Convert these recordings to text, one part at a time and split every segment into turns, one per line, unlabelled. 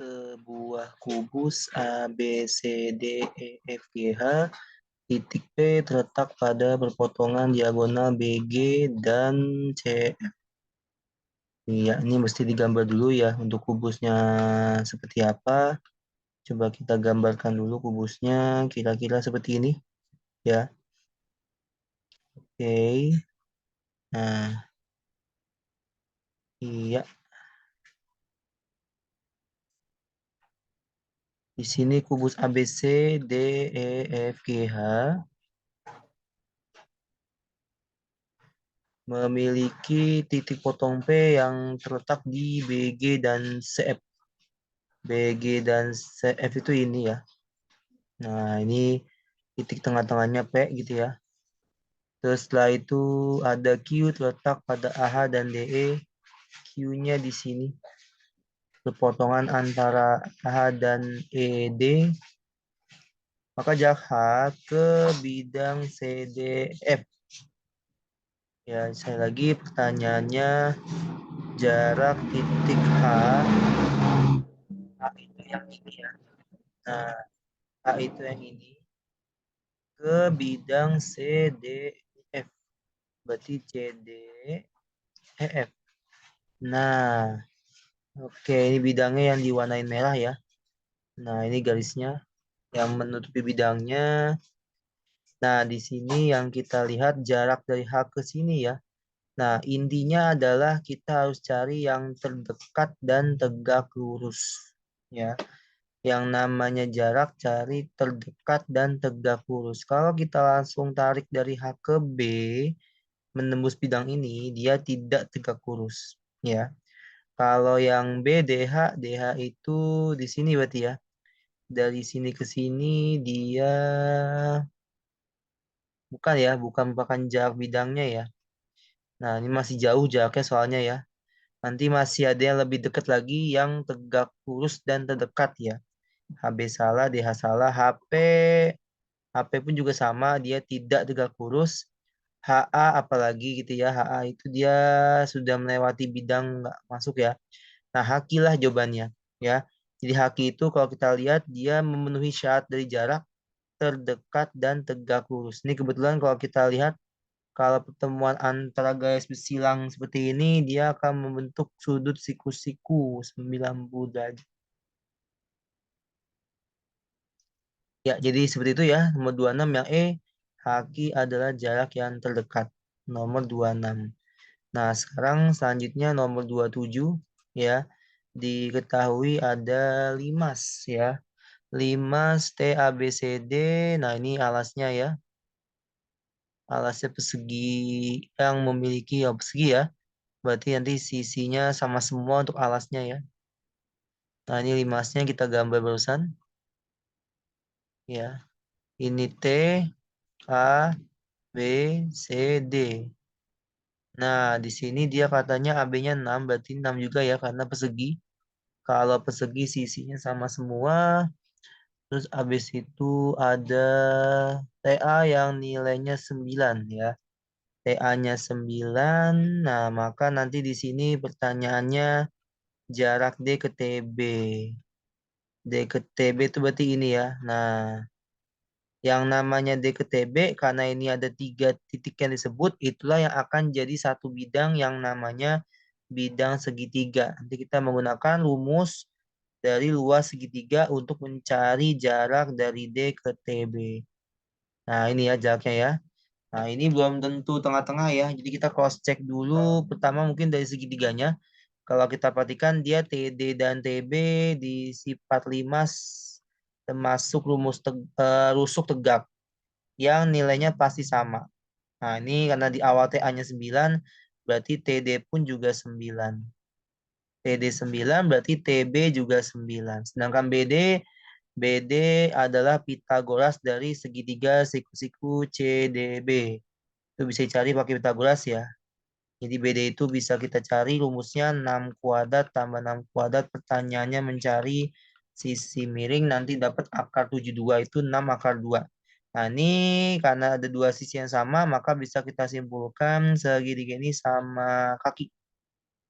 Sebuah kubus ABCDEFGH, titik P terletak pada perpotongan diagonal BG dan CF. Ya, ini mesti digambar dulu ya untuk kubusnya seperti apa. Coba kita gambarkan dulu kubusnya kira-kira seperti ini ya. Oke. Nah, iya. Di sini kubus ABC, DEFGH memiliki titik potong P yang terletak di BG dan CF. BG dan CF itu ini ya. Nah, ini titik tengah-tengahnya P gitu ya. Terus setelah itu ada Q terletak pada AH dan DE. Q-nya di sini. Perpotongan antara AH dan ED. Maka jarak H ke bidang CDF. Ya, saya lagi pertanyaannya jarak titik H. H itu yang ini ya. Nah, H itu yang ini ke bidang CDF. Berarti CDEF. Nah, oke, ini bidangnya yang diwarnain merah ya. Nah, ini garisnya yang menutupi bidangnya. Nah, di sini yang kita lihat jarak dari H ke sini ya. Nah, intinya adalah kita harus cari yang terdekat dan tegak lurus. Ya, yang namanya jarak cari terdekat dan tegak lurus. Kalau kita langsung tarik dari H ke B, menembus bidang ini, dia tidak tegak lurus. Ya, kalau yang B, DH, DH itu di sini berarti ya. Dari sini ke sini dia bukan ya, bukan merupakan jarak bidangnya ya. Nah, ini masih jauh jaraknya soalnya ya. Nanti masih ada yang lebih dekat lagi yang tegak lurus dan terdekat ya. HB salah, DH salah, HP pun juga sama, dia tidak tegak lurus. HA apalagi gitu ya, HA itu dia sudah melewati bidang nggak masuk ya. Nah, hakilah jawabannya ya. Jadi haki itu kalau kita lihat dia memenuhi syarat dari jarak terdekat dan tegak lurus. Ini kebetulan kalau kita lihat kalau pertemuan antara garis bersilang seperti ini dia akan membentuk sudut siku-siku 90 derajat. Ya, jadi seperti itu ya. Nomor 26 yang E, haki adalah jarak yang terdekat. Nomor 26. Nah, sekarang selanjutnya nomor 27 ya. Diketahui ada limas ya. Limas TABCD. Nah, ini alasnya ya. Alasnya persegi yang memiliki ya persegi ya. Berarti nanti sisinya sama semua untuk alasnya ya. Nah, ini limasnya kita gambar barusan ya. Ini T, A, B, C, D. Nah, di sini dia katanya AB-nya 6, berarti 6 juga ya karena persegi. Kalau persegi sisinya sama semua, terus habis itu ada TA yang nilainya 9 ya. TA-nya 9. Nah, maka nanti di sini pertanyaannya jarak D ke TB. D ke TB itu berarti ini ya. Nah, yang namanya D ke TB karena ini ada 3 titik yang disebut, itulah yang akan jadi satu bidang yang namanya bidang segitiga. Nanti kita menggunakan rumus dari luas segitiga untuk mencari jarak dari D ke TB. Nah, ini ya jaraknya ya. Nah, ini belum tentu tengah-tengah ya. Jadi kita cross check dulu. Pertama mungkin dari segitiganya. Kalau kita perhatikan dia TD dan TB di sifat limas termasuk rusuk tegak yang nilainya pasti sama. Nah, ini karena di awal TA-nya 9, berarti TD pun juga 9. TD 9 berarti TB juga 9. Sedangkan BD adalah Pitagoras dari segitiga siku-siku CDB. Itu bisa dicari pakai Pitagoras ya. Jadi BD itu bisa kita cari rumusnya 6 kuadrat tambah 6 kuadrat. Pertanyaannya mencari sisi miring nanti dapat akar 72 itu 6 akar 2. Nah, ini karena ada dua sisi yang sama maka bisa kita simpulkan segitiga ini sama kaki.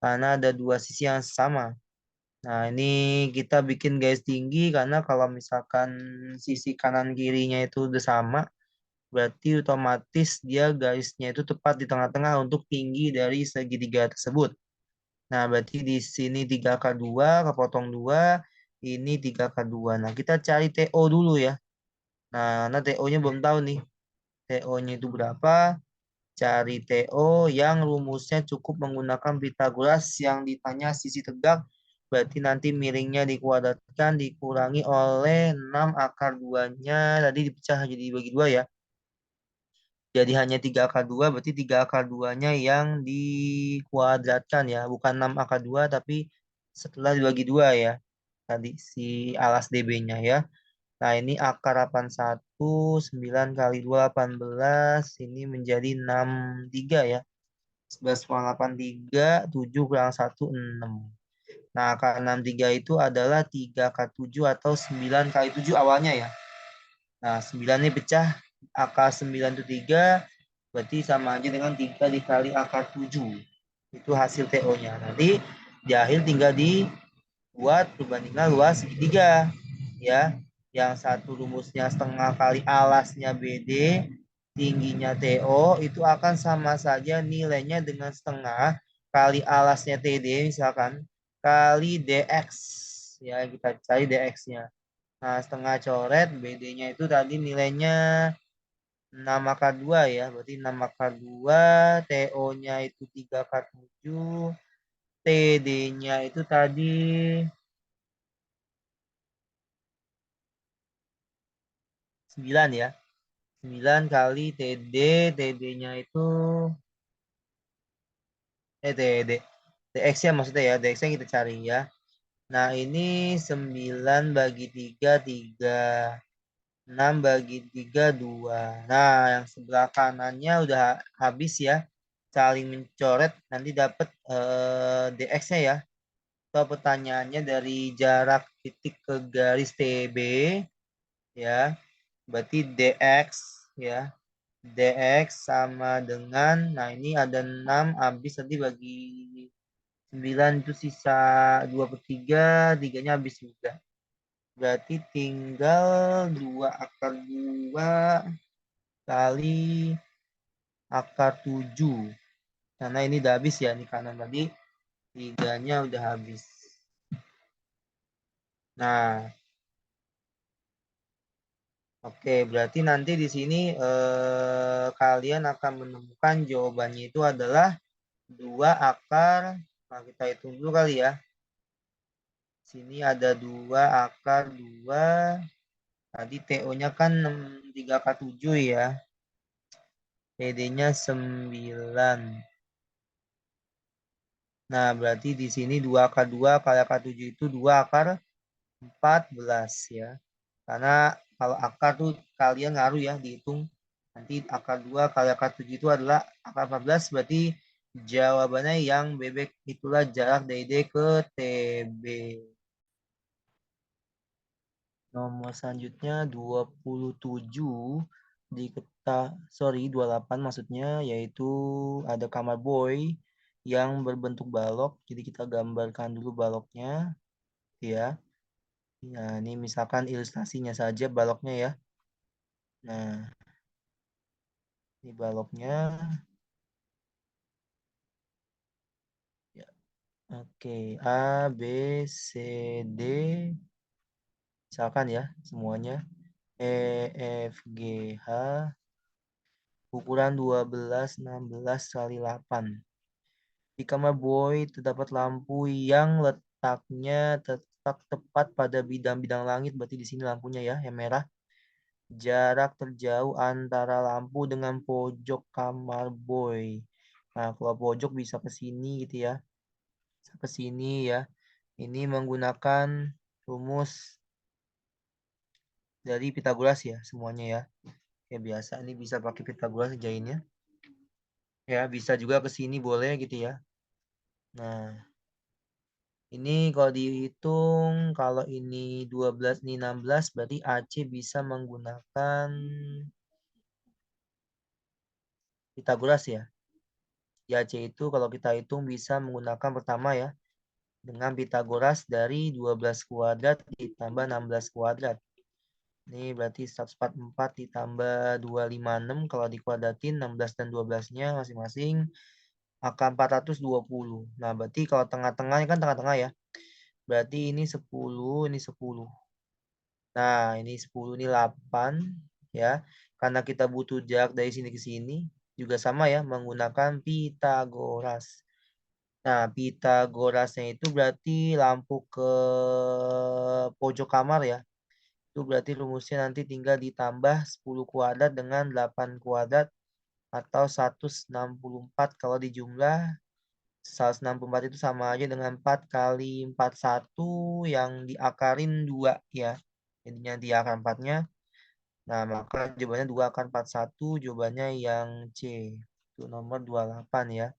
Karena ada dua sisi yang sama. Nah, ini kita bikin garis tinggi karena kalau misalkan sisi kanan kirinya itu udah sama, berarti otomatis dia garisnya itu tepat di tengah-tengah untuk tinggi dari segitiga tersebut. Nah, berarti di sini 3K2 kepotong 2, ini 3K2. Nah, kita cari TO dulu ya. Nah, karena TO-nya belum tahu nih. TO-nya itu berapa? Cari TO yang rumusnya cukup menggunakan Pitagoras yang ditanya sisi tegak. Berarti nanti miringnya dikuadratkan dikurangi oleh 6 akar 2-nya. Tadi dipecah jadi bagi 2 ya. Jadi hanya 3 akar 2, berarti 3 akar 2-nya yang dikuadratkan ya. Bukan 6 akar 2, tapi setelah dibagi 2 ya. Tadi si alas DB-nya ya. Nah, ini akar 81, 9 kali 2, 18. Ini menjadi 63 ya. 11,83, 7 kurang 1, 6. Nah, akar 63 itu adalah 3 akar 7 atau 9 kali 7 awalnya ya. Nah, 9 ini pecah, akar 9 itu 3, berarti sama aja dengan 3 dikali akar 7. Itu hasil TO-nya. Nanti di akhir tinggal dibuat perbandingan luas segitiga. Ya, yang satu rumusnya setengah kali alasnya BD, tingginya TO, itu akan sama saja nilainya dengan setengah kali alasnya TD, misalkan, kali DX. Ya, kita cari DX-nya. Nah, setengah coret, BD-nya itu tadi nilainya 6 akar 2 ya. Berarti 6 akar 2, TO-nya itu 3 akar 7, TD-nya itu tadi 9 ya. 9 kali TD, TD-nya itu, TD, DX-nya maksudnya ya, DX-nya kita cari ya. Nah, ini 9 bagi 3, 3. 6 bagi 3, 2. Nah, yang sebelah kanannya udah habis ya. Saling mencoret, nanti dapat DX-nya ya. So, pertanyaannya dari jarak titik ke garis TB ya. Berarti DX ya. DX sama dengan, nah ini ada 6 habis tadi bagi 9 itu sisa 2 per 3, 3-nya habis juga. Berarti tinggal 2 akar 2 kali akar 7. Karena ini udah habis ya, ini kanan tadi 3-nya udah habis. Nah, oke, berarti nanti di sini kalian akan menemukan jawabannya itu adalah 2 akar, nah kita hitung dulu kali ya. Sini ada 2 akar 2. Tadi TO-nya kan 3 akar 7 ya. PD-nya 9. Nah, berarti di sini 2 akar 2 kali akar 7 itu 2 akar 14 ya. Karena kalau akar tuh kalian ngaruh ya dihitung. Nanti akar 2 kali akar 7 itu adalah akar 14. Berarti jawabannya yang bebek itulah jarak dari D ke TB. Nomor selanjutnya 27 sorry 28 maksudnya, yaitu ada kamar boy yang berbentuk balok. Jadi kita gambarkan dulu baloknya ya. Nah, ini misalkan ilustrasinya saja baloknya ya. Nah, ini baloknya. Ya. Oke, A, B, C, D. Misalkan ya semuanya. E, F, G, H. Ukuran 12, 16 kali 8. Di kamar boy terdapat lampu yang letaknya tetap tepat pada bidang-bidang langit. Berarti di sini lampunya ya, yang merah. Jarak terjauh antara lampu dengan pojok kamar boy. Nah, kalau pojok bisa ke sini gitu ya. Bisa ke sini ya. Ini menggunakan rumus dari Pitagoras ya, semuanya ya. Kayak biasa, ini bisa pakai Pitagoras jainnya. Ya, bisa juga ke sini boleh gitu ya. Nah, ini kalau dihitung, kalau ini 12, ini 16, berarti AC bisa menggunakan Pitagoras ya. Di AC itu kalau kita hitung bisa menggunakan pertama ya, dengan Pitagoras dari 12 kuadrat ditambah 16 kuadrat. Ini berarti 144 ditambah 256 kalau dikuadratin 16 dan 12-nya masing-masing akan 420. Nah, berarti kalau tengah-tengahnya kan tengah-tengah ya. Berarti ini 10, ini 10. Nah, ini 10, ini 8 ya. Karena kita butuh jarak dari sini ke sini juga sama ya menggunakan Pitagoras. Nah, Pitagorasnya itu berarti lampu ke pojok kamar ya. Itu berarti rumusnya nanti tinggal ditambah 10 kuadrat dengan 8 kuadrat atau 164 kalau dijumlah 164 itu sama aja dengan 4 kali 41 yang diakarin 2 ya. Jadinya di akar 4-nya. Nah, maka jawabannya 2 akar 41, jawabannya yang C. Itu nomor 28 ya.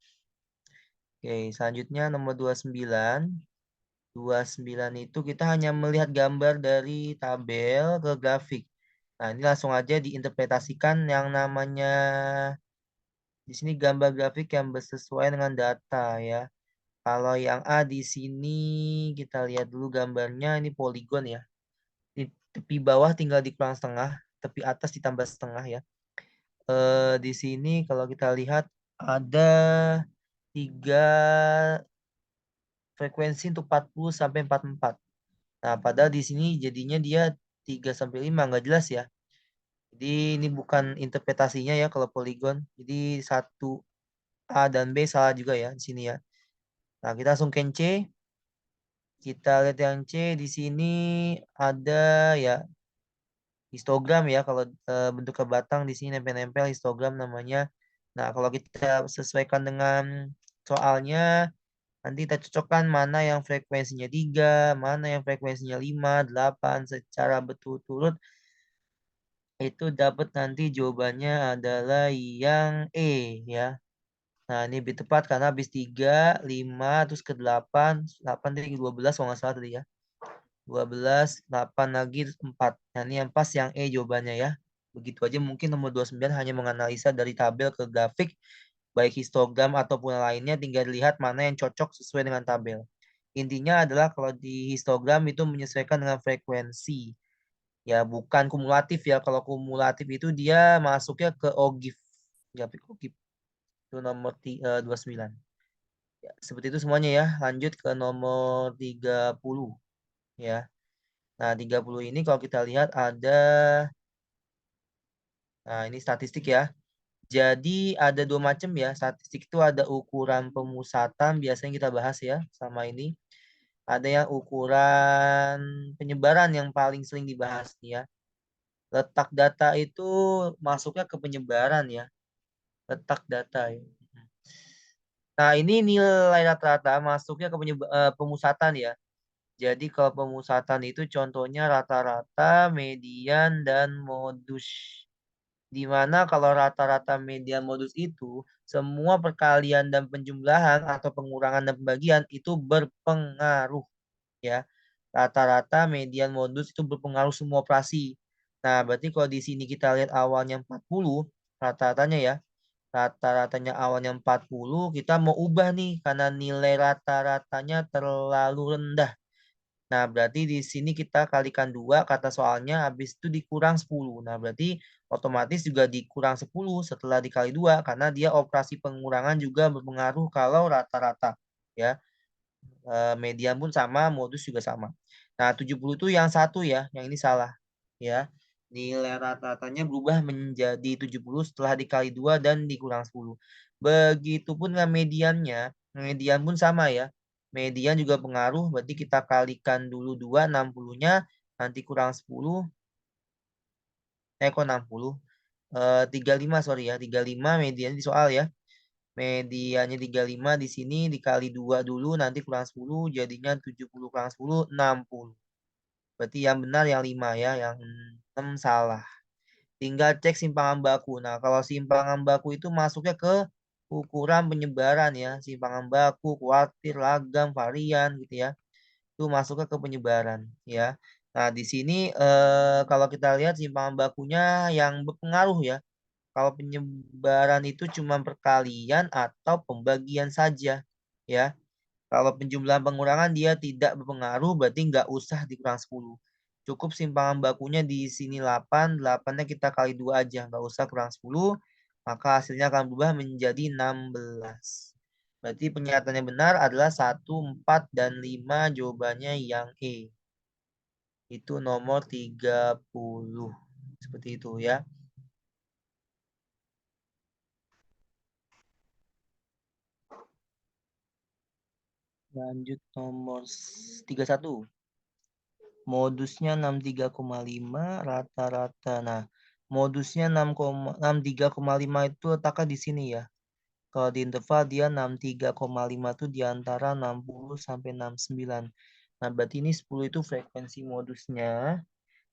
Oke, selanjutnya nomor 29. 29 itu kita hanya melihat gambar dari tabel ke grafik. Nah, ini langsung aja diinterpretasikan yang namanya di sini gambar grafik yang bersesuaian dengan data ya. Kalau yang A di sini kita lihat dulu gambarnya ini poligon ya. Di tepi bawah tinggal dikurang setengah, tepi atas ditambah setengah ya. Di sini kalau kita lihat ada 3 frekuensi untuk 40 sampai 44. Nah, padahal di sini jadinya dia 3 sampai 5 nggak jelas ya. Jadi ini bukan interpretasinya ya kalau poligon. Jadi satu A dan B salah juga ya di sini ya. Nah, kita langsung can C. Kita lihat yang C di sini ada ya histogram ya. Kalau bentuk ke batang di sini nempel-nempel histogram namanya. Nah, kalau kita sesuaikan dengan soalnya, nanti kita cocokkan mana yang frekuensinya 3, mana yang frekuensinya 5, 8 secara berturut-turut. Itu dapat nanti jawabannya adalah yang E ya. Nah, ini lebih tepat karena habis 3, 5, terus ke 8, 8 dari 12 kalau nggak salah tadi ya. 12, 8 lagi, terus 4. Nah, ini yang pas yang E jawabannya ya. Begitu aja mungkin nomor 29 hanya menganalisa dari tabel ke grafik, baik histogram ataupun lainnya, tinggal dilihat mana yang cocok sesuai dengan tabel. Intinya adalah kalau di histogram itu menyesuaikan dengan frekuensi. Ya, bukan kumulatif ya. Kalau kumulatif itu dia masuknya ke OGIF. Ya, OGIF. Itu nomor 29. Ya, seperti itu semuanya ya. Lanjut ke nomor 30 ya. Nah, 30 ini kalau kita lihat ada, nah ini statistik ya. Jadi ada dua macam ya. Statistik itu ada ukuran pemusatan, biasanya kita bahas ya sama ini. Ada yang ukuran penyebaran yang paling sering dibahas nih ya. Letak data itu masuknya ke penyebaran ya. Letak data ya. Nah, ini nilai rata-rata masuknya ke pemusatan ya. Jadi kalau pemusatan itu contohnya rata-rata, median, dan modus. Di mana kalau rata-rata median modus itu semua perkalian dan penjumlahan atau pengurangan dan pembagian itu berpengaruh ya. Rata-rata median modus itu berpengaruh semua operasi. Nah, berarti kalau di sini kita lihat awalnya 40, rata-ratanya ya. Rata-ratanya awalnya 40, kita mau ubah nih karena nilai rata-ratanya terlalu rendah. Nah, berarti di sini kita kalikan 2 kata soalnya, habis itu dikurang 10. Nah, berarti otomatis juga dikurang 10 setelah dikali 2 karena dia operasi pengurangan juga berpengaruh kalau rata-rata. Ya, median pun sama, modus juga sama. Nah, 70 itu yang satu ya, yang ini salah. Ya, nilai rata-ratanya berubah menjadi 70 setelah dikali 2 dan dikurang 10. Begitupun dengan mediannya, median pun sama ya. Median juga pengaruh, berarti kita kalikan dulu 2, 60-nya, nanti kurang 10, kok 60? 35, sorry ya, 35 median di soal ya. Mediannya 35 di sini dikali 2 dulu, nanti kurang 10, jadinya 70 kurang 10, 60. Berarti yang benar yang 5 ya, yang 6 salah. Tinggal cek simpangan baku. Nah, kalau simpangan baku itu masuknya ke ukuran penyebaran ya. Simpangan baku, kuartil, lagam, varian gitu ya. Itu masuknya ke penyebaran ya. Nah, di sini kalau kita lihat simpangan bakunya yang berpengaruh ya. Kalau penyebaran itu cuma perkalian atau pembagian saja ya. Kalau penjumlahan pengurangan dia tidak berpengaruh, berarti nggak usah dikurang 10. Cukup simpangan bakunya di sini 8, 8-nya kita kali 2 aja, nggak usah kurang 10, maka hasilnya akan berubah menjadi 16. Berarti pernyataannya benar adalah 1, 4, dan 5 jawabannya yang E. Itu nomor 30. Seperti itu ya. Lanjut nomor 31. Modusnya 63,5 rata-rata. Nah, modusnya 63,5 itu letaknya di sini ya. Kalau di interval dia 63,5 itu di antara 60 sampai 69. Nah, berarti ini 10 itu frekuensi modusnya.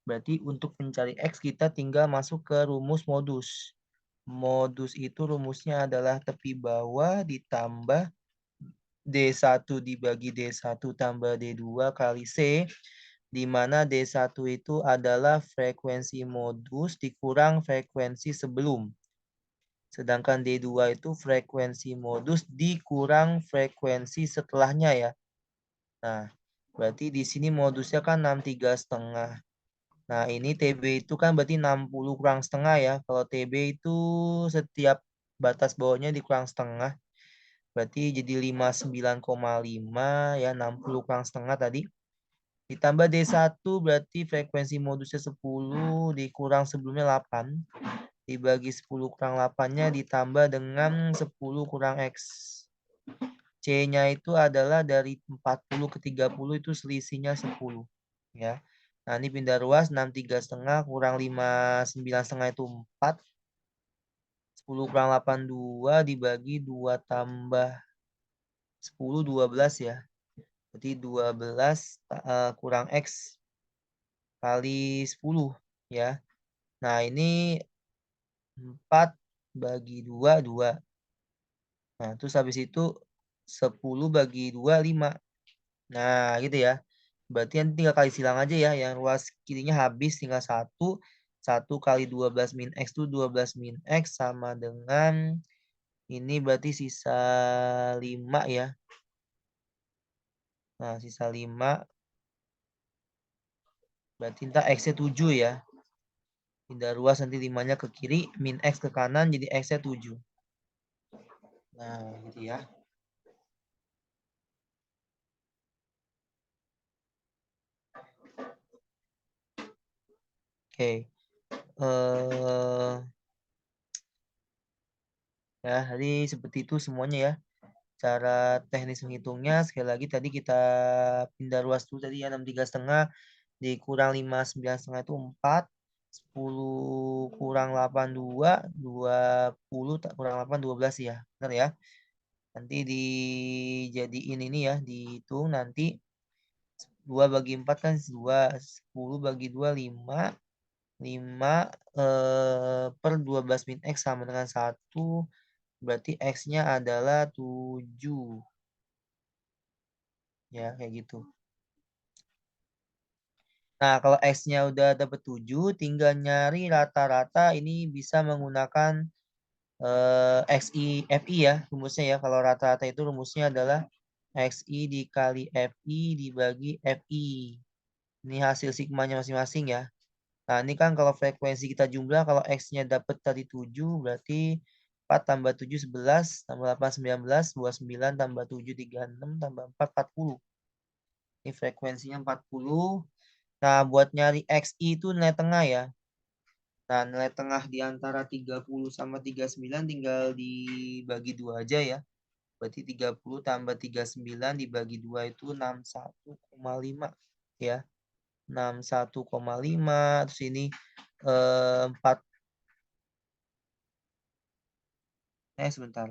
Berarti untuk mencari X kita tinggal masuk ke rumus modus. Modus itu rumusnya adalah tepi bawah ditambah D1 dibagi D1 tambah D2 kali C, di mana D1 itu adalah frekuensi modus dikurang frekuensi sebelum. Sedangkan D2 itu frekuensi modus dikurang frekuensi setelahnya ya. Nah, berarti di sini modusnya kan 63,5. Nah, ini TB itu kan berarti 60 kurang setengah ya. Kalau TB itu setiap batas bawahnya dikurang setengah. Berarti jadi 59,5 ya, 60 kurang setengah tadi. Ditambah D1 berarti frekuensi modusnya 10 dikurang sebelumnya 8. Dibagi 10 kurang 8-nya ditambah dengan 10 kurang X. C-nya itu adalah dari 40 ke 30 itu selisihnya 10. Ya. Nah, ini pindah ruas 63,5 kurang 59,5 itu 4. 10 kurang 8, 2 dibagi 2 tambah 10, 12 ya. Berarti 12 kurang X kali 10 ya. Nah, ini 4 bagi 2, 2. Nah, terus habis itu 10 bagi 2, 5. Nah, gitu ya. Berarti nanti tinggal kali silang aja ya. Yang ruas kirinya habis tinggal 1. 1 kali 12 min X itu 12 min X sama dengan ini berarti sisa 5 ya. Nah, sisa 5. Berarti ntar X-nya 7 ya. Pindah ruas nanti 5-nya ke kiri. Min X ke kanan jadi X-nya 7. Nah, gitu ya. Oke. Ya, jadi seperti itu semuanya ya. Cara teknis menghitungnya sekali lagi tadi kita pindah ruas dulu tadi ya 63,5 dikurang 59,5 itu 4. 10 kurang 8 2, 20 kurang 8 12 ya. Benar ya. Nanti dijadiin ini ya, dihitung nanti 2 bagi 4 kan 2, 10 bagi 2 5. 5 per 12 min X sama dengan 1. Berarti X-nya adalah 7. Ya, kayak gitu. Nah, kalau X-nya udah dapat 7, tinggal nyari rata-rata ini bisa menggunakan XI, FI ya, rumusnya ya. Kalau rata-rata itu rumusnya adalah XI dikali FI dibagi FI. Ini hasil sigmanya masing-masing ya. Nah, ini kan kalau frekuensi kita jumlah, kalau X-nya dapat tadi 7, berarti 4 tambah 7, 11, tambah 8, 19, 29, tambah 7, 36, tambah 4, 40. Ini frekuensinya 40. Nah, buat nyari XI itu nilai tengah ya. Nah, nilai tengah di antara 30 sama 39 tinggal dibagi 2 aja ya. Berarti 30 tambah 39 dibagi 2 itu 61,5 ya. 61,5. Terus ini 4. Sebentar.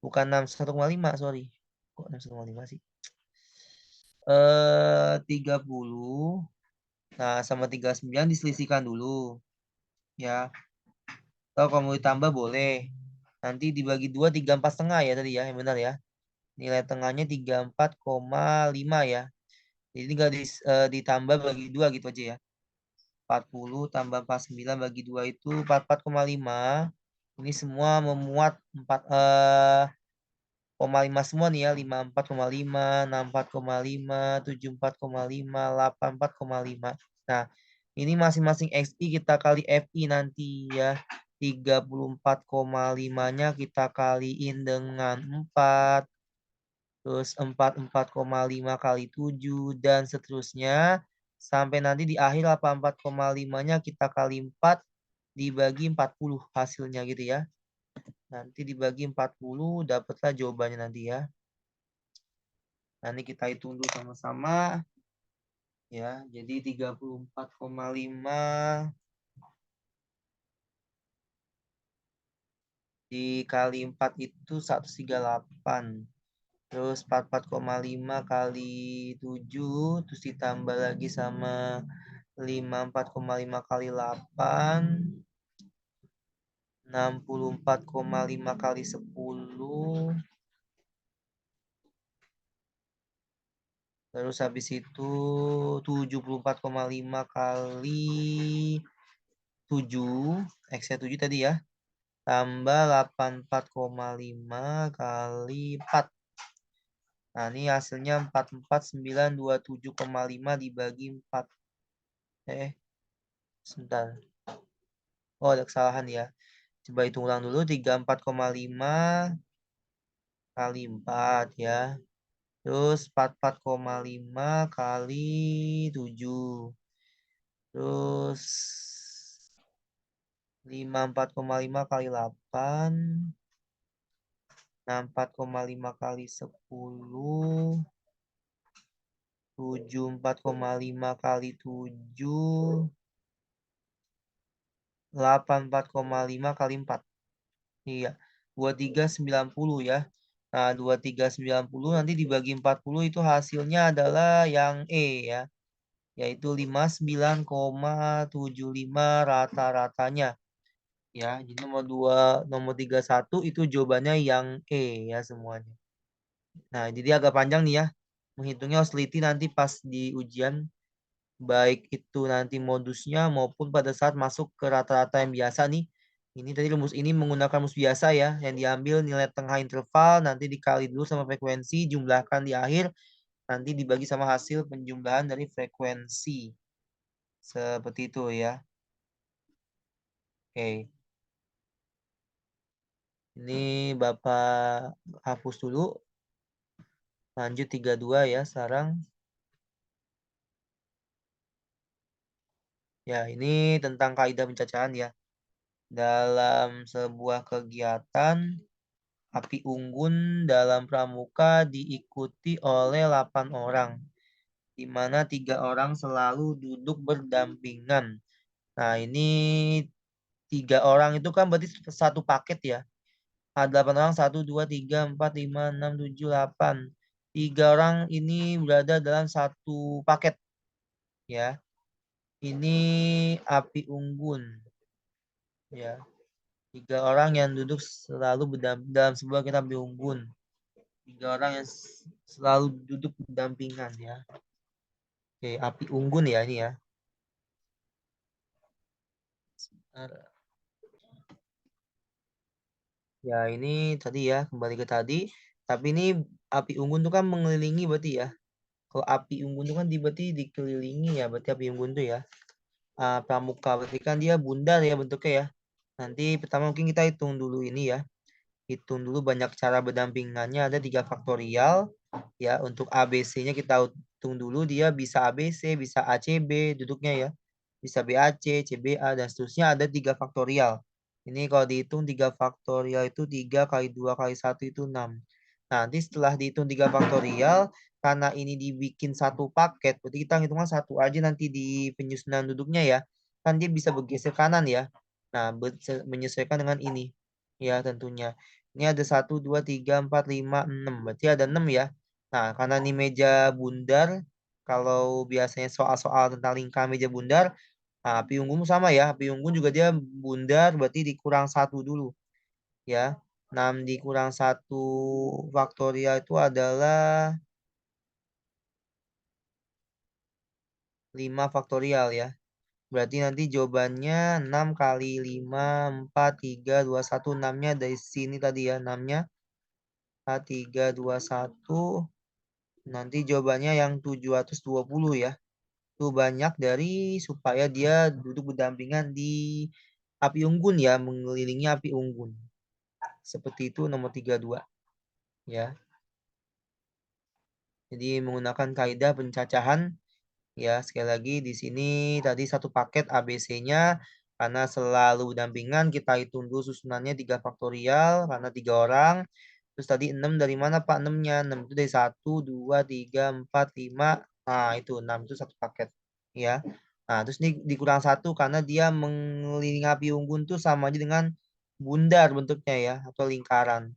Bukan 61,5, sorry. Kok 61,5 sih? 30. Nah, sama 39 diselisihkan dulu. Ya. Kalau kamu ditambah boleh. Nanti dibagi 2, 34 setengah ya tadi ya. Yang benar ya. Nilai tengahnya 34,5 ya. Jadi tinggal ditambah bagi 2 gitu aja ya. 40 tambah 49 bagi 2 itu 44,5. Ini semua memuat 4 koma lima semua nih ya. 54,5, 64,5, 74,5, 84,5. Nah, ini masing-masing XI kita kali FI nanti ya. 34,5-nya kita kaliin dengan 4. Terus 44,5 kali 7 dan seterusnya. Sampai nanti di akhir 84,5-nya kita kali 4 dibagi 40 hasilnya gitu ya. Nanti dibagi 40 dapatlah jawabannya nanti ya. Nanti kita hitung dulu sama-sama. Ya, jadi 34,5 dikali 4 itu 138. Terus 44,5 kali 7. Terus ditambah lagi sama 54,5 kali 8. 64,5 kali 10. Terus habis itu 74,5 kali 7. X-nya 7 tadi ya. Tambah 84,5 kali 4. Nah, ini hasilnya 44,927,5 dibagi 4. Sebentar. Oh, ada kesalahan ya. Coba hitung ulang dulu. 34,5 kali 4 ya. Terus 44,5 kali 7. Terus 54,5 kali 8. 64,5 kali 10. 74,5 kali 7. 84,5 kali 4. Iya. 2390 ya. Nah, 2390 nanti dibagi 40 itu hasilnya adalah yang E ya. Yaitu 59,75 rata-ratanya. Ya, jadi nomor 31 itu jawabannya yang E ya semuanya. Nah, jadi agak panjang nih ya. Menghitungnya harus teliti nanti pas di ujian. Baik itu nanti modusnya maupun pada saat masuk ke rata-rata yang biasa nih. Ini tadi rumus ini menggunakan rumus biasa ya. Yang diambil nilai tengah interval, nanti dikali dulu sama frekuensi, jumlahkan di akhir, nanti dibagi sama hasil penjumlahan dari frekuensi. Seperti itu ya. Oke. Ini Bapak hapus dulu. Lanjut 32 ya sekarang. Ya, ini tentang kaidah pencacahan ya. Dalam sebuah kegiatan, api unggun dalam pramuka diikuti oleh 8 orang, di mana 3 orang selalu duduk berdampingan. Nah, ini 3 orang itu kan berarti satu paket ya. Ada 8 orang, 1, 2, 3, 4, 5, 6, 7, 8. 3 orang ini berada dalam satu paket ya. Ini api unggun ya. 3 orang yang duduk selalu berdampingan dalam sebuah kita api unggun. 3 orang yang selalu duduk berdampingan ya. Oke, api unggun ya ini ya. Ya ini tadi ya, kembali ke tadi. Tapi ini api unggun tuh kan mengelilingi berarti ya. Kalau api unggun tuh kan berarti dikelilingi ya, berarti api unggun tuh ya. Pramuka berarti kan dia bundar ya bentuknya ya. Nanti pertama mungkin kita hitung dulu ini ya. Hitung dulu banyak cara berdampingannya, ada 3 faktorial ya. Untuk ABC-nya kita hitung dulu, dia bisa ABC, bisa ACB duduknya ya, bisa BAC, CBA dan seterusnya. Ada 3 faktorial. Ini kalau dihitung 3 faktorial itu 3 kali 2 kali 1 itu 6. Nanti setelah dihitung 3 faktorial, karena ini dibikin satu paket, berarti kita hitungnya satu aja nanti di penyusunan duduknya ya. Kan dia bisa bergeser kanan ya. Nah, menyesuaikan dengan ini. Ya, tentunya. Ini ada 1, 2, 3, 4, 5, 6. Berarti ada 6 ya. Nah, karena ini meja bundar, kalau biasanya soal-soal tentang lingkar meja bundar, nah, api unggun sama ya. Api unggun juga dia bundar, berarti dikurang 1 dulu. Ya, 6 dikurang 1 faktorial itu adalah 5 faktorial ya. Berarti nanti jawabannya 6 kali 5, 4, 3, 2, 1. 6-nya dari sini tadi ya. 6-nya H321. Nanti jawabannya yang 720 ya. Itu banyak dari supaya dia duduk berdampingan di api unggun ya, mengelilingi api unggun. Seperti itu nomor 32 ya. Jadi menggunakan kaidah pencacahan ya, sekali lagi di sini tadi satu paket ABC-nya karena selalu dampingan kita hitung dulu susunannya 3 faktorial karena 3 orang. Terus tadi 6 dari mana Pak 6-nya? 6 itu dari 1, 2, 3, 4, 5. Nah, itu 6 itu satu paket ya. Nah, terus ini dikurang 1 karena dia mengelilingi api unggun tuh sama aja dengan bundar bentuknya ya atau lingkaran.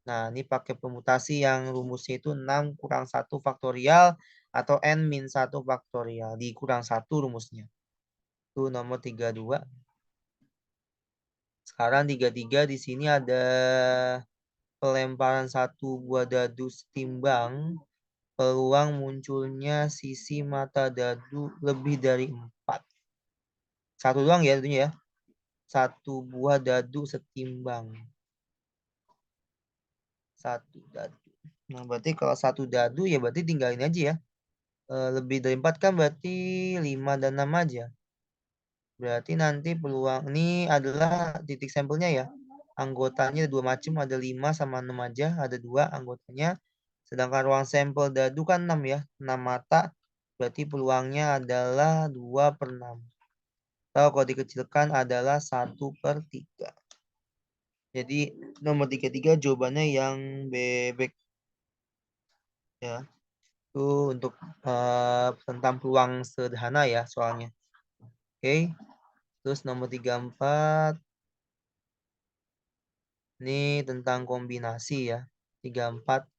Nah, ini pakai permutasi yang rumusnya itu 6 kurang 1 faktorial atau n min 1 faktorial. Dikurang 1 rumusnya. Itu nomor 32. Sekarang 33 di sini ada pelemparan satu buah dadu setimbang. Peluang munculnya sisi mata dadu lebih dari 4. Satu doang ya tentunya ya. Satu buah dadu setimbang. Satu dadu. Nah, berarti kalau satu dadu ya berarti tinggalin aja ya. Lebih dari 4 kan berarti 5 dan 6 aja. Berarti nanti peluang ini adalah titik sampelnya ya. Anggotanya ada dua macam, ada 5 sama 6 aja, ada dua anggotanya. Sedangkan ruang sampel dadu kan 6 ya, 6 mata. Berarti peluangnya adalah 2/6. Atau kalau dikecilkan adalah 1/3. Jadi nomor 33 jawabannya yang bebek ya. Itu untuk tentang peluang sederhana ya soalnya. Oke. Terus nomor 34 ini tentang kombinasi ya. 34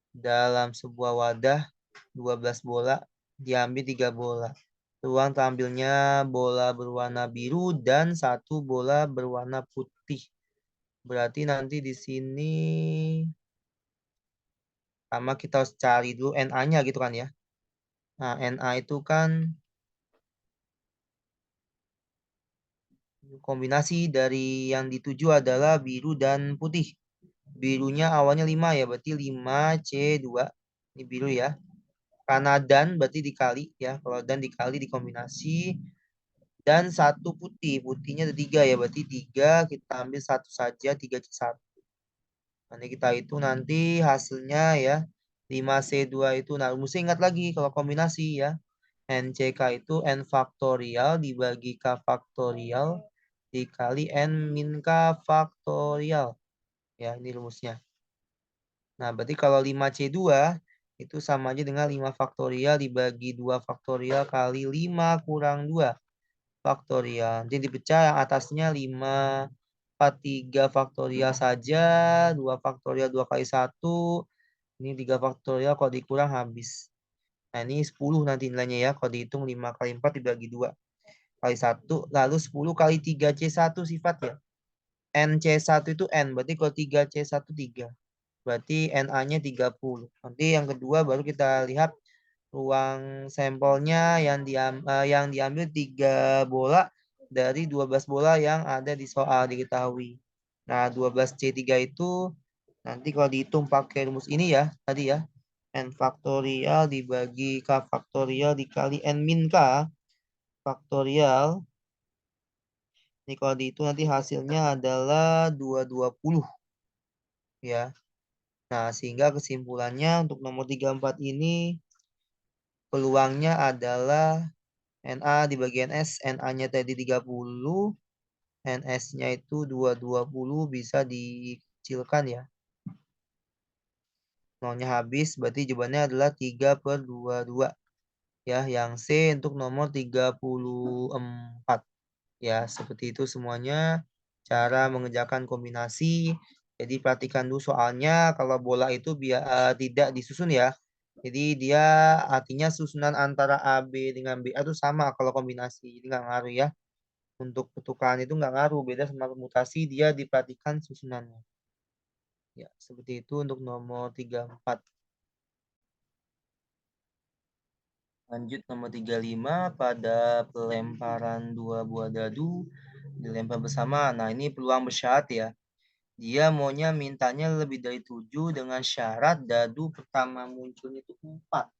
dalam sebuah wadah 12 bola diambil 3 bola. Ruang tampilnya bola berwarna biru dan satu bola berwarna putih. Berarti nanti di sini sama kita harus cari dulu NA-nya gitu kan ya. Nah, NA itu kan kombinasi dari yang dituju adalah biru dan putih. Birunya awalnya 5 ya, berarti 5C2. Ini biru ya. Karena dan berarti dikali ya. Kalau dan dikali dikombinasi. Dan satu putih. Putihnya ada 3 ya, berarti 3 kita ambil satu saja 3C1. Nanti kita hitung nanti hasilnya ya. 5C2 itu. Nah, mesti ingat lagi kalau kombinasi ya. NCK itu N faktorial dibagi K faktorial dikali N min K faktorial. Ya, ini rumusnya. Nah, berarti kalau 5C2 itu sama aja dengan 5 faktorial dibagi 2 faktorial kali 5 kurang 2 faktorial. Jadi dipecah yang atasnya 5, 4, 3 faktorial saja. 2 faktorial 2 kali 1. Ini 3 faktorial kalau dikurang habis. Nah, ini 10 nanti nilainya ya. Kalau dihitung 5 kali 4 dibagi 2 kali 1. Lalu 10 kali 3C1 sifat ya. NC1 itu N. Berarti kalau 3C1 3. Berarti NA-nya 30. Nanti yang kedua baru kita lihat ruang sampelnya yang diambil 3 bola dari 12 bola yang ada di soal diketahui. Nah, 12C3 itu nanti kalau dihitung pakai rumus ini ya, tadi ya. N faktorial dibagi K faktorial dikali N min K faktorial. Ini kalau dihitung nanti hasilnya adalah 220 ya. Nah, sehingga kesimpulannya untuk nomor 34 ini peluangnya adalah NA di bagian S, NA-nya tadi 30, NS-nya itu 220 bisa dikecilkan ya. Nolnya habis, berarti jawabannya adalah 3/22. Ya, yang C untuk nomor 34. Ya, seperti itu semuanya cara mengerjakan kombinasi. Jadi perhatikan dulu soalnya kalau bola itu tidak disusun ya. Jadi dia artinya susunan antara A B dengan B itu sama kalau kombinasi. Jadi nggak ngaruh ya. Untuk pertukaran itu nggak ngaruh. Beda sama permutasi dia diperhatikan susunannya. Ya, seperti itu untuk nomor 34. Lanjut nomor 35 pada pelemparan dua buah dadu dilempar bersama. Nah, ini peluang bersyarat ya. Dia maunya mintanya lebih dari 7 dengan syarat dadu pertama munculnya itu 4.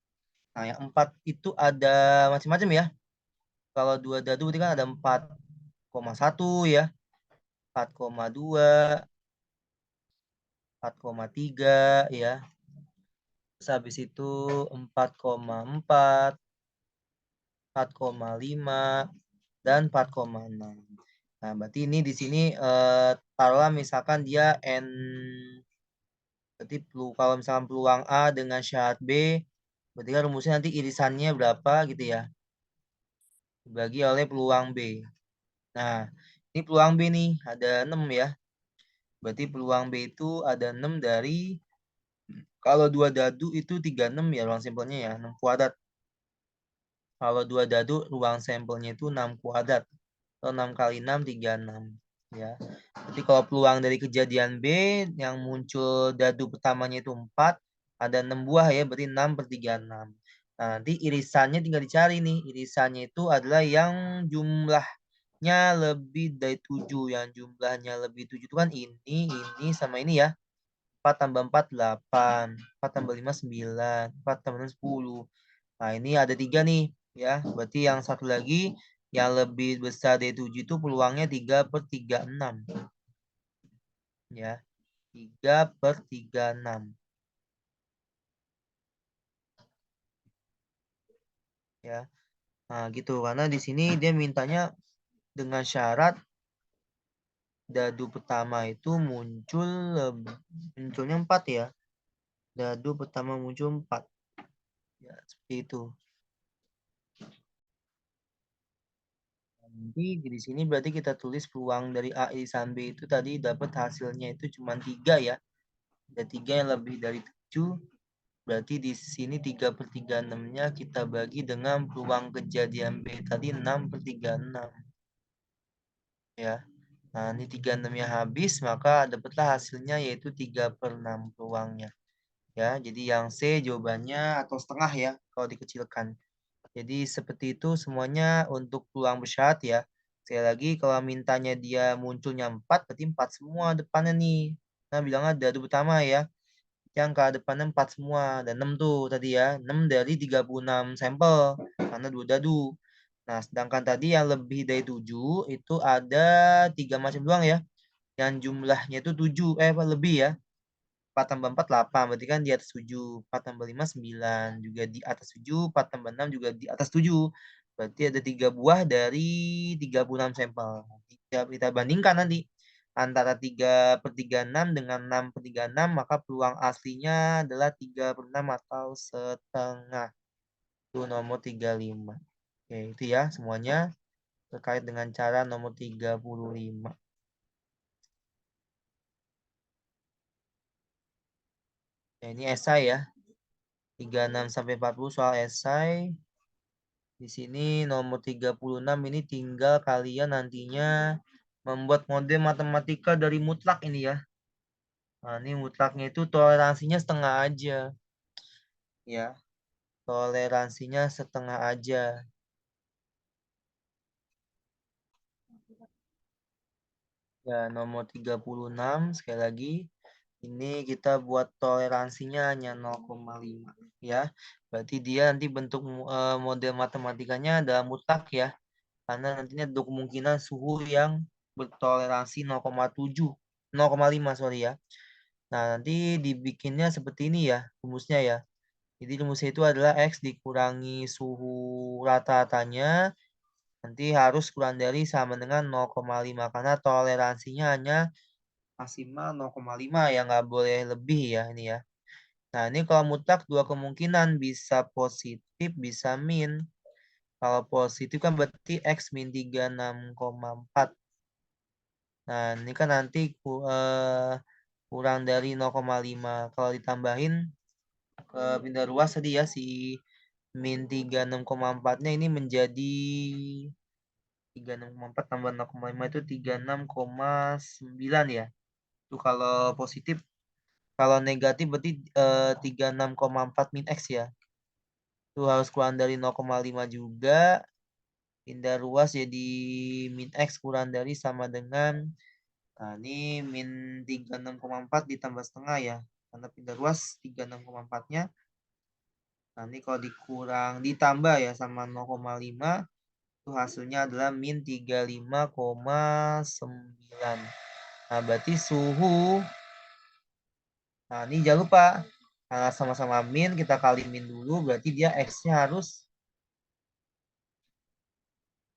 Nah, yang 4 itu ada macam-macam ya. Kalau 2 dadu berarti kan ada 4,1 ya, 4,2, 4,3 ya. Terus habis itu 4,4, 4,5, dan 4,6. Nah, berarti ini di sini taruhlah misalkan dia N, berarti kalau misalkan peluang A dengan syarat B, berarti kan rumusnya nanti irisannya berapa gitu ya, dibagi oleh peluang B. Nah, ini peluang B nih, ada 6 ya. Berarti peluang B itu ada 6 dari, kalau 2 dadu itu 36 ya ruang sampelnya ya, 6 kuadrat. Kalau 2 dadu ruang sampelnya itu 6 kuadrat. Atau 6 kali 6, 36. Ya. Jadi kalau peluang dari kejadian B yang muncul dadu pertamanya itu 4, ada 6 buah ya, berarti 6 per 36. Nah, nanti irisannya tinggal dicari nih. Irisannya itu adalah yang jumlahnya lebih dari 7. Yang jumlahnya lebih 7 itu kan ini sama ini ya. 4 tambah 4, 8. 4 tambah 5, 9. 4 tambah 6, 10. Nah, ini ada 3 nih. Ya, berarti yang satu lagi yang lebih besar dari 7 itu peluangnya 3 per 36. Ya, 3 per 36. Ya, nah gitu. Karena di sini dia mintanya dengan syarat dadu pertama itu munculnya 4 ya. Dadu pertama muncul 4. Ya, seperti itu. Nanti di sini berarti kita tulis peluang dari A irisan B itu tadi dapat hasilnya itu cuma 3 ya. Ada 3 yang lebih dari 7. Berarti di sini 3 per 36-nya kita bagi dengan peluang kejadian B tadi 6 per 36. Ya. Nah, ini 36-nya habis, maka dapatlah hasilnya yaitu 3 per 6 peluangnya. Ya, jadi yang C jawabannya atau setengah ya kalau dikecilkan. Jadi seperti itu semuanya untuk peluang bersyarat ya. Sekali lagi kalau mintanya dia munculnya 4, berarti 4 semua depannya nih. Nah, bilangnya dadu pertama ya. Yang ke depannya 4 semua. Dan 6 tuh tadi ya. 6 dari 36 sampel. Karena 2 dadu. Nah, sedangkan tadi yang lebih dari 7 itu ada 3 macam doang ya. Yang jumlahnya itu 7. Apa lebih ya. 4 tambah 4, 8. Berarti kan di atas 7. 4 tambah 5, 9. Juga di atas 7. 4 tambah 6 juga di atas 7. Berarti ada 3 buah dari 36 sampel. Kita bandingkan nanti antara 3 per 36 dengan 6 per 36, maka peluang aslinya adalah 3 per 6 atau setengah. Itu nomor 35. Oke, itu ya semuanya terkait dengan cara nomor 35. Ya, ini esai ya. 36 sampai 40 soal esai. Di sini nomor 36 ini tinggal kalian nantinya membuat model matematika dari mutlak ini ya. Nah, ini mutlaknya itu toleransinya setengah aja. Ya, toleransinya setengah aja. Ya, nomor 36 sekali lagi. Ini kita buat toleransinya hanya 0,5 ya. Berarti dia nanti bentuk model matematikanya adalah mutlak ya. Karena nantinya ada kemungkinan suhu yang bertoleransi 0,7, 0,5 sorry ya. Nah, nanti dibikinnya seperti ini ya, rumusnya ya. Jadi rumusnya itu adalah X dikurangi suhu rata-ratanya, nanti harus kurang dari sama dengan 0,5 karena toleransinya hanya maksimal 0,5 ya, nggak boleh lebih ya ini ya. Nah, ini kalau mutlak dua kemungkinan, bisa positif, bisa min. Kalau positif kan berarti X min 36,4. Nah, ini kan nanti kurang dari 0,5. Kalau ditambahin ke pindah ruas tadi ya, si min 36,4-nya ini menjadi 36,4 tambah 0,5 itu 36,9 ya. Itu kalau positif. Kalau negatif berarti 36,4 min X ya. Itu harus kurang dari 0,5 juga. Pindah ruas jadi min X kurang dari sama dengan Nah, ini min 36,4 ditambah setengah ya. Karena pindah ruas 36,4-nya. Nah, ini kalau dikurang ditambah ya sama 0,5 itu hasilnya adalah min 35,9. Nah, berarti suhu. Nah, ini jangan lupa. Karena sama-sama min, kita kali min dulu. Berarti dia X-nya harus.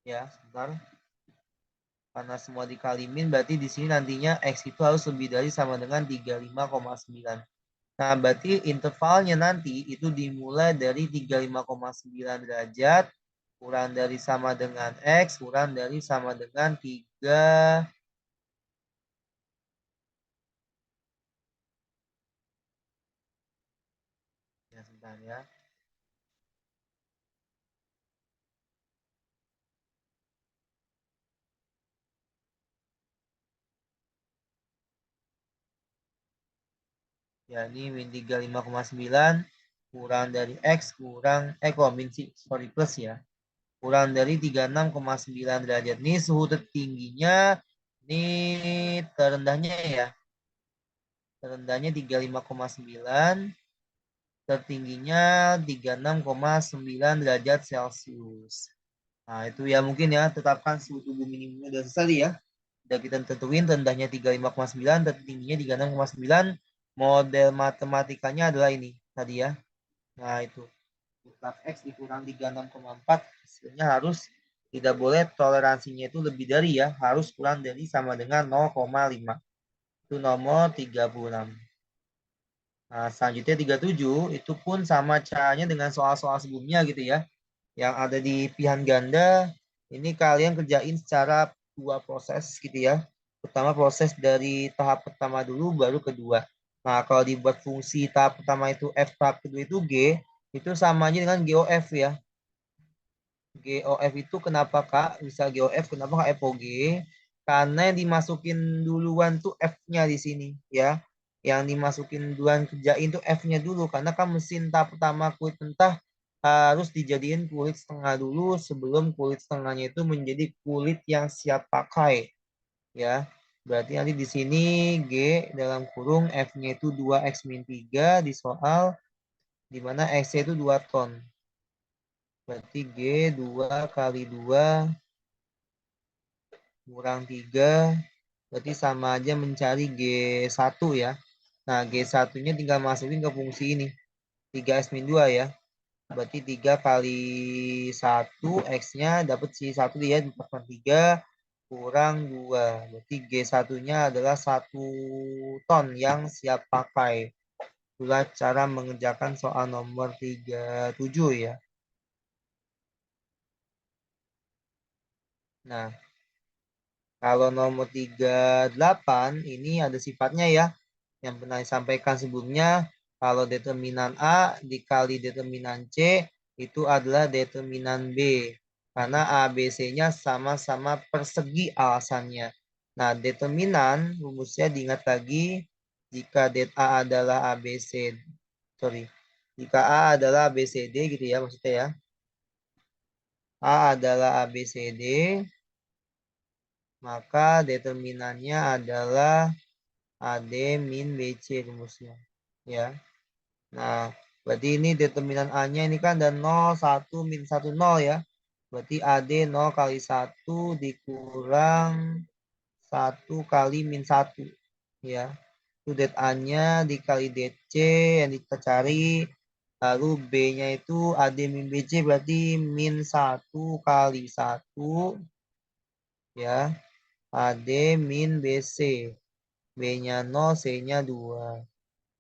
Ya, sebentar. Karena semua dikali min, berarti di sini nantinya X itu harus lebih dari sama dengan 35,9. Nah, berarti intervalnya nanti itu dimulai dari 35,9 derajat. Kurang dari sama dengan X. Kurang dari sama dengan 3. Ya, sebentar ya. Ya, ini min 35,9 kurang dari X kurang, kok min sih, sorry, plus ya. Kurang dari 36,9 derajat. Ini suhu tertingginya, ini terendahnya ya. Terendahnya 35,9, tertingginya 36,9 derajat Celcius. Nah, itu ya mungkin ya, tetapkan suhu tubuh minimumnya udah selesai ya. Udah kita tentuin rendahnya 35,9, tertingginya 36,9. Model matematikanya adalah ini tadi ya. Nah, itu. Plus X dikurang 36,4 hasilnya harus tidak boleh toleransinya itu lebih dari ya. Harus kurang dari sama dengan 0,5. Itu nomor 36. Nah, selanjutnya 37 itu pun sama caranya dengan soal-soal sebelumnya gitu ya. Yang ada di pilihan ganda, ini kalian kerjain secara dua proses gitu ya. Pertama proses dari tahap pertama dulu, baru kedua. Nah, kalau dibuat fungsi tahap pertama itu F, tahap kedua itu G, itu sama aja dengan GOF ya. GOF itu kenapa Kak? Bisa GOF, kenapa Kak FOG? Karena yang dimasukin duluan tuh F-nya di sini ya. Yang dimasukin duluan kerjain tuh F-nya dulu. Karena kan mesin tahap pertama kulit mentah harus dijadiin kulit setengah dulu sebelum kulit setengahnya itu menjadi kulit yang siap pakai ya. Berarti nanti di sini G dalam kurung F-nya itu 2x-3 di soal di mana X-nya itu 2 ton. Berarti G 2 kali 2 kurang 3 berarti sama aja mencari G1 ya. Nah, G1-nya tinggal masukin ke fungsi ini. 3x-2 ya. Berarti 3 kali 1, X-nya dapat si 1 dia 4,3 kurang 2. Berarti G1-nya adalah 1 ton yang siap pakai. Itulah cara mengerjakan soal nomor 37 ya. Nah, kalau nomor 38 ini ada sifatnya ya. Yang pernah disampaikan sebelumnya, kalau determinan A dikali determinan C itu adalah determinan B. Karena A, B, C-nya sama-sama persegi alasannya. Nah, determinan rumusnya diingat lagi jika det A adalah A, B, C. Sorry. Jika A adalah A, B, C, D gitu ya maksudnya ya. A adalah A, B, C, D, maka determinannya adalah AD min BC rumusnya. Ya. Nah, berarti ini determinan A-nya ini kan ada 0, 1, min 1, 0 ya. Berarti AD 0 kali 1 dikurang 1 kali min 1. Ya. Itu det A-nya dikali det C yang kita cari. Lalu B-nya itu AD min BC berarti min 1 kali 1. Ya. AD min BC. B-nya 0, C-nya 2.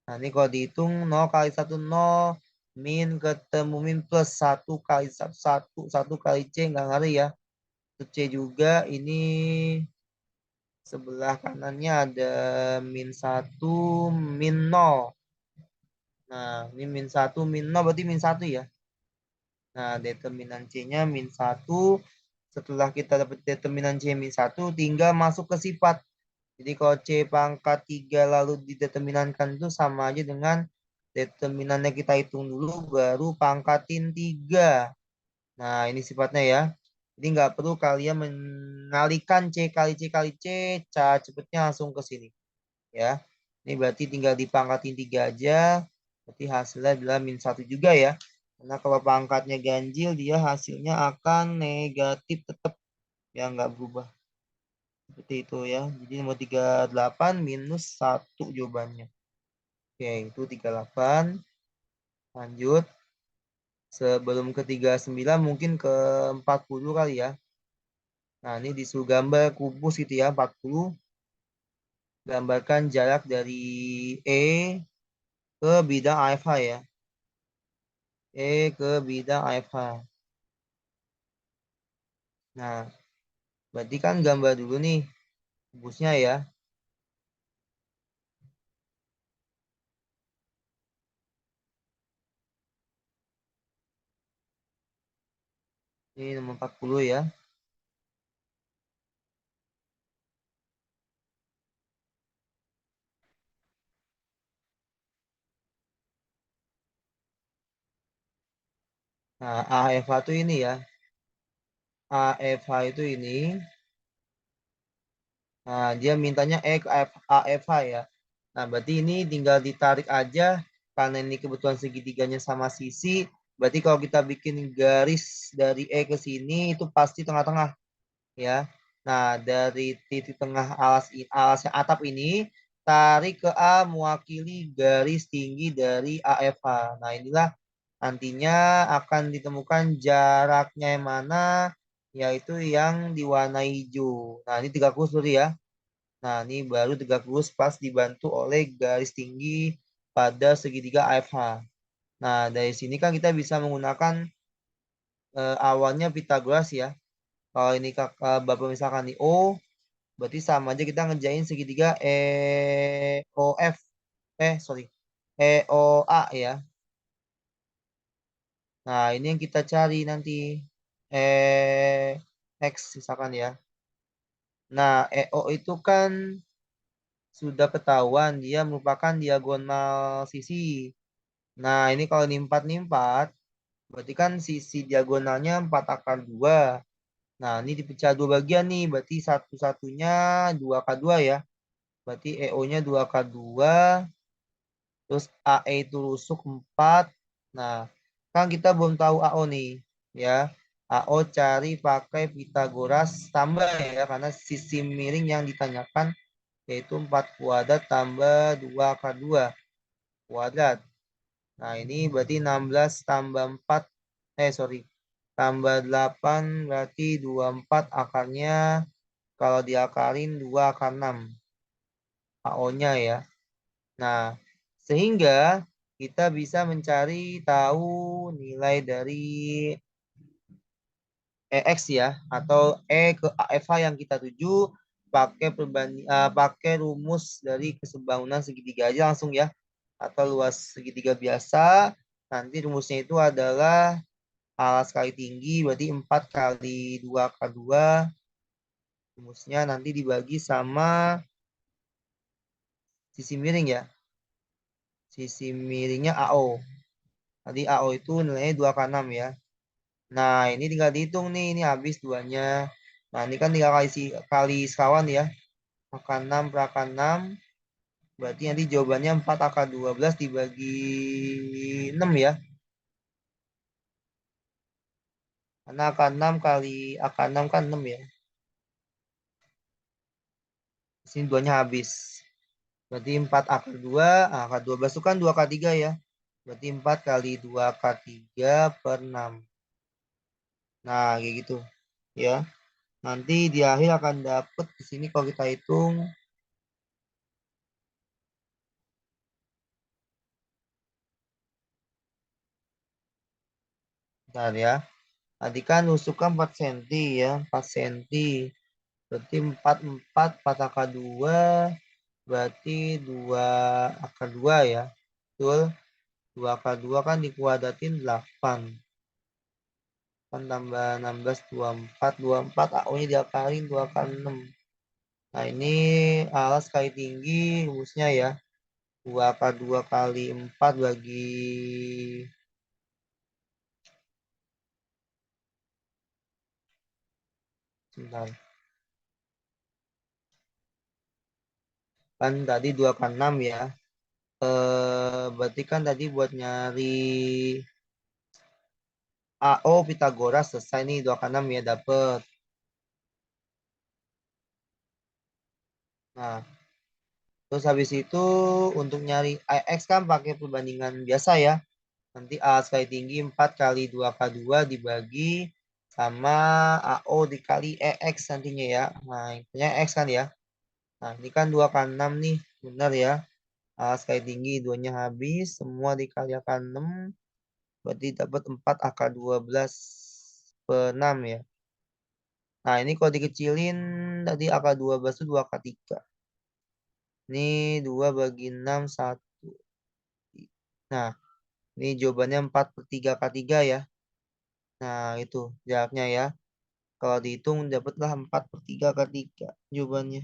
Nah, ini kalau dihitung 0 kali 1, 0. Min ketemu min plus 1 kali 1, 1. 1 kali C nggak ngaruh ya. Itu C juga. Ini sebelah kanannya ada min 1, min 0. Nah, ini min 1, min 0 berarti min 1 ya. Nah, determinan C-nya min 1. Setelah kita dapat determinan C min 1, tinggal masuk ke sifat. Jadi kalau C pangkat 3 lalu dideterminankan itu sama aja dengan determinannya kita hitung dulu baru pangkatin 3. Nah, ini sifatnya ya. Jadi nggak perlu kalian mengalihkan C kali C kali C, cara cepetnya langsung ke sini. Ya, ini berarti tinggal dipangkatin 3 aja. Berarti hasilnya adalah -1 juga ya. Karena kalau pangkatnya ganjil, dia hasilnya akan negatif tetap. Ya, nggak berubah. Seperti itu ya. Jadi nomor 38 -1 jawabannya. Oke, itu 38. Lanjut. Sebelum ke 39 mungkin ke 40 kali ya. Nah, ini disuruh gambar kubus gitu ya, 40. Gambarkan jarak dari E ke bidang AFH ya. E ke bidang AFH. Nah, berarti kan gambar dulu nih kubusnya ya. Ini nomor 40 ya. Nah, AFH itu ini ya. AFH itu ini. Nah, dia mintanya E ke AFH ya. Nah, berarti ini tinggal ditarik aja. Karena ini kebetulan segitiganya sama sisi. Berarti kalau kita bikin garis dari E ke sini, itu pasti tengah-tengah. Ya. Nah, dari titik tengah alasnya atap ini, tarik ke A mewakili garis tinggi dari AFH. Nah, inilah nantinya akan ditemukan jaraknya yang mana, yaitu yang diwarnai hijau. Nah, ini 30 dulu ya. Nah, ini baru 30 pas dibantu oleh garis tinggi pada segitiga AFH. Nah, dari sini kan kita bisa menggunakan awalnya Pitagoras ya. Kalau ini kakak Bapak misalkan nih O, berarti sama aja kita ngerjain segitiga EOF. Sorry. EOA ya. Nah, ini yang kita cari nanti. X misalkan ya. Nah, EO itu kan sudah ketahuan dia merupakan diagonal sisi. Nah, ini kalau ini 4 nih 4, berarti kan sisi diagonalnya 4 akar 2. Nah, ini dipecah dua bagian nih, berarti satu-satunya 2 akar 2 ya. Berarti EO-nya 2 akar 2, terus AE itu rusuk 4. Nah, kan kita belum tahu AO nih, ya. AO cari pakai Pitagoras tambah ya, karena sisi miring yang ditanyakan yaitu 4 kuadrat tambah 2 akar 2 kuadrat. Nah, ini berarti 16 tambah 4, sorry, tambah 8 berarti 24 akarnya, kalau diakalin 2 akar 6 AO-nya ya. Nah, sehingga kita bisa mencari tahu nilai dari EX ya, atau E ke AFH yang kita tuju pakai pakai rumus dari kesebangunan segitiga aja langsung ya, atau luas segitiga biasa. Nanti rumusnya itu adalah alas kali tinggi, berarti 4 kali 2 kali 2. Rumusnya nanti dibagi sama sisi miring ya. Sisi miringnya AO. Tadi AO itu nilainya 2 kali 6 ya. Nah, ini tinggal dihitung nih, ini habis duanya. Nah, ini kan tinggal kali sekawan ya. Akar 6 per akar 6. Berarti nanti jawabannya 4 akar 12 dibagi 6 ya. Karena akar 6 kali akar 6 kan 6 ya. Di sini duanya habis. Berarti 4 akar 2. Akar 12 itu kan 2 akar 3 ya. Berarti 4 kali 2 akar 3 per 6. Nah, kayak gitu. Ya. Nanti di akhir akan dapet di sini kalau kita hitung. Bentar ya. Tadi kan nusukkan 4 cm ya. 4 cm. Berarti 4 akar 2. Berarti 2 akar 2 ya. Betul. 2 akar 2 kan dikuadratin 8. Kan tambah 16, 24. 24 AO-nya diakalin 2 akar 6. Nah, ini alas kali tinggi rumusnya ya. 2 akar 2 kali 4 bagi Sebentar. Kan tadi 2 kan 6 ya. Berarti kan tadi buat nyari AO Pitagoras selesai nih 2 kan 6 ya dapet. Nah, terus habis itu untuk nyari AX kan pakai perbandingan biasa ya. Nanti A sekali tinggi 4 kali 2K2 dibagi sama AO dikali EX nantinya ya. Nah, intinya X kan ya. Nah, ini kan 2 kan 6 nih. Benar ya. A sekali tinggi 2-nya habis. Semua dikali akan 6. Berarti dapat 4 angka 12 per 6 ya. Nah, ini kalau dikecilin tadi angka 12 itu 2 kali 3. Ini 2 bagi 6, 1. Nah, ini jawabannya 4 per 3 kali 3 ya. Nah, itu jaraknya ya. Kalau dihitung dapatlah 4 per 3 kali 3 jawabannya.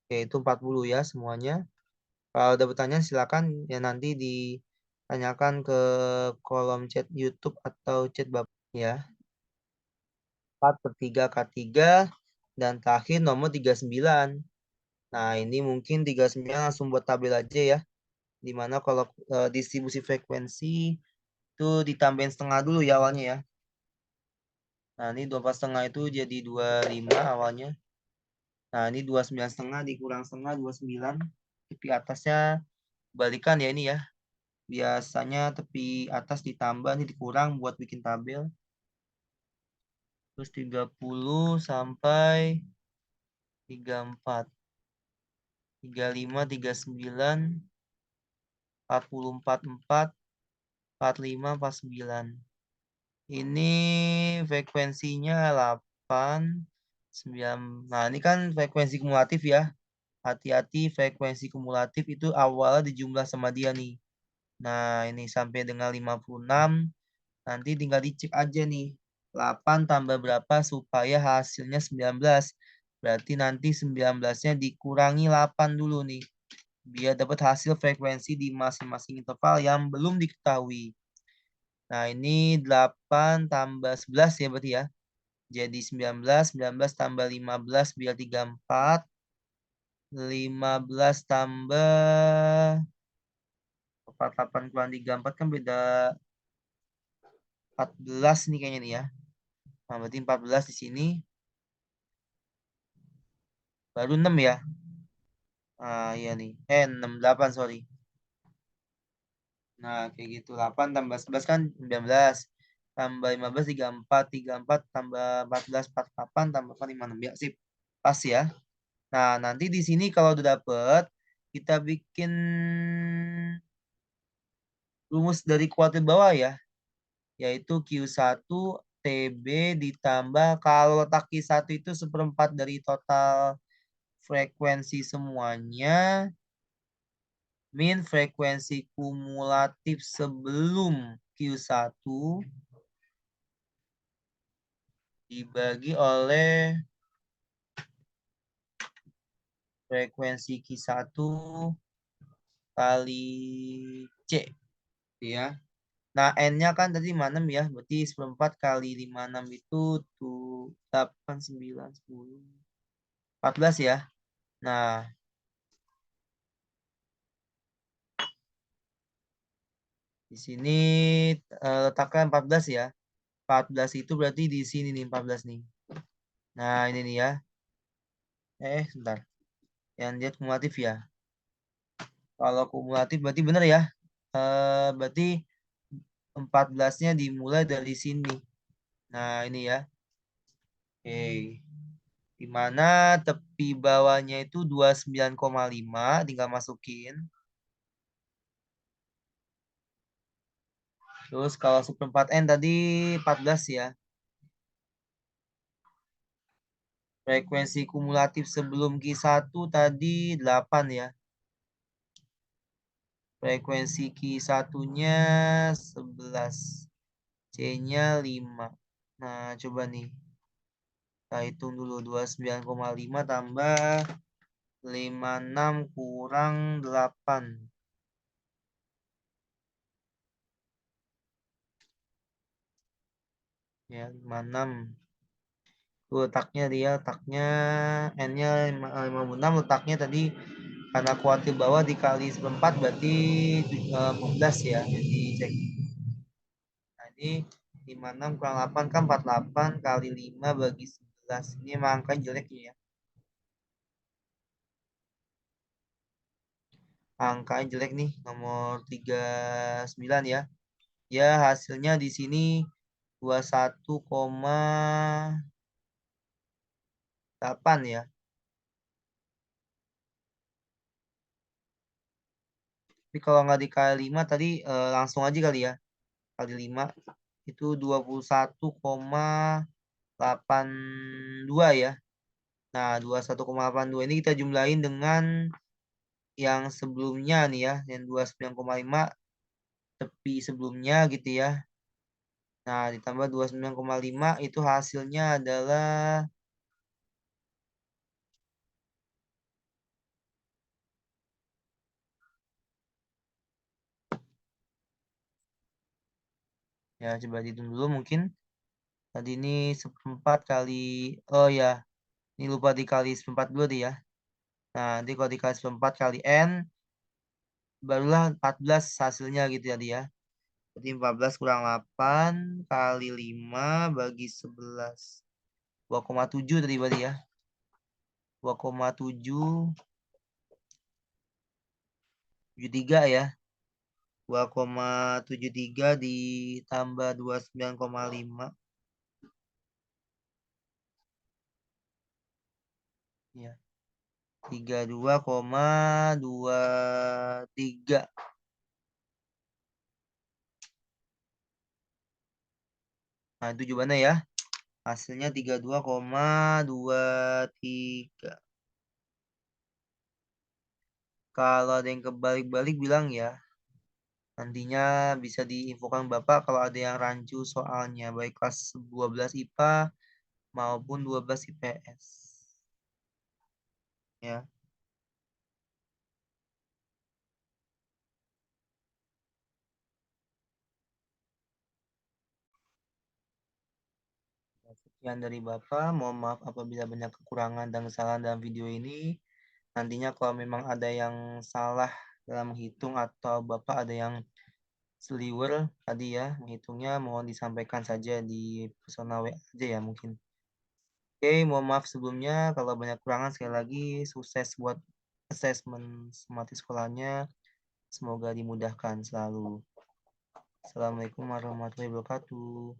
Oke, itu 40 ya semuanya. Kalau ada pertanyaan silakan ya nanti ditanyakan ke kolom chat YouTube atau chat Bapak ya. 4 per 3 kali 3 dan terakhir nomor 39. Nah, ini mungkin 39 langsung buat tabel aja ya. Dimana kalau distribusi frekuensi itu ditambahin setengah dulu ya awalnya ya. Nah, ini 24,5 itu jadi 25 awalnya. Nah, ini 29,5 dikurang setengah 29. Tepi atasnya balikan ya ini ya. Biasanya tepi atas ditambah, ini dikurang buat bikin tabel. Terus 30 sampai 34. 35, 39, 40, 44, 45, 49. Ini frekuensinya 8, 9. Nah, ini kan frekuensi kumulatif ya. Hati-hati frekuensi kumulatif itu awalnya dijumlah sama dia nih. Nah, ini sampai dengan 56. Nanti tinggal dicek aja nih. 8 tambah berapa supaya hasilnya 19. Berarti nanti 19-nya dikurangi 8 dulu nih. Biar dapat hasil frekuensi di masing-masing interval yang belum diketahui. Nah, ini 8 tambah 11 ya berarti ya. Jadi 19, 19 tambah 15 biar 34. 15 tambah 48 kurang 34 kan beda 14 nih kayaknya nih ya. Nah, berarti 14 di sini. Baru 6 ya. Ah, iya nih. 6, 8 sorry. Nah, kayak gitu. 8 tambah 11 kan 19. Tambah 15, 34. 34 tambah 14, 48. Tambah 5, 6. Ya, sip. Pas ya. Nah, nanti di sini kalau udah dapet, kita bikin rumus dari kuadrat bawah ya. Yaitu Q1 TB ditambah kalau letak Q1 itu seperempat dari total frekuensi semuanya. Min frekuensi kumulatif sebelum Q1 dibagi oleh frekuensi Q1 kali C. Ya. Nah, N-nya kan tadi 56 ya. Berarti seperempat kali 56 itu tuh 8, 9, 10, 14 ya. Nah, di sini letakkan 14 ya. 14 itu berarti di sini nih 14 nih. Nah, ini nih ya. Sebentar. Yang dia kumulatif ya. Kalau kumulatif berarti benar ya. Berarti 14-nya dimulai dari sini. Nah, ini ya. Oke. Di mana tepi bawahnya itu 29,5 tinggal masukin. Terus kalau seperempat N tadi 14 ya. Frekuensi kumulatif sebelum Q1 tadi 8 ya. Frekuensi Q1-nya 11. C-nya 5. Nah, coba nih. Kita hitung dulu 29,5 tambah 56 kurang 8. Ya, 56. Tuh, letaknya N-nya 56, letaknya tadi karena kuatir bawah dikali seperempat berarti 14 ya. Jadi cek. Nah, ini 56 kurang 8 kan 48 kali 5 bagi 11. Ini emang angka jelek ya. Angkanya jelek nih, nomor 39 ya. Ya, hasilnya di sini 21,8 ya. Tapi kalau nggak dikali 5 tadi langsung aja kali ya. Kali 5 itu 21,82 ya. Nah, 21,82 ini kita jumlahin dengan yang sebelumnya nih ya, yang 29,5 tepi sebelumnya gitu ya. Nah, ditambah 29,5 itu hasilnya adalah ya coba dihitung dulu mungkin. Tadi ini seperempat kali, oh ya, ini lupa dikali seperempat dulu deh ya. Nah, nanti kalau dikali seperempat kali N, barulah 14 hasilnya gitu ya dia. Jadi 14 kurang 8 kali 5 bagi 11. 2,7 tadi berarti ya. 2,773 ya. 2,73 ditambah 29,5 ya. 32,23. Nah, itu jawabannya ya. Hasilnya 32,23. Kalau ada yang kebalik-balik bilang ya, nantinya bisa diinfokan Bapak kalau ada yang rancu soalnya, baik kelas 12 IPA maupun 12 IPS. Ya, sekian dari Bapak. Mohon maaf apabila banyak kekurangan dan kesalahan dalam video ini. Nantinya kalau memang ada yang salah dalam menghitung atau Bapak ada yang seliwer tadi ya, menghitungnya mohon disampaikan saja di personal WA aja ya mungkin. Oke, mohon maaf sebelumnya kalau banyak kekurangan. Sekali lagi sukses buat asesmen semati sekolahnya. Semoga dimudahkan selalu. Assalamualaikum warahmatullahi wabarakatuh.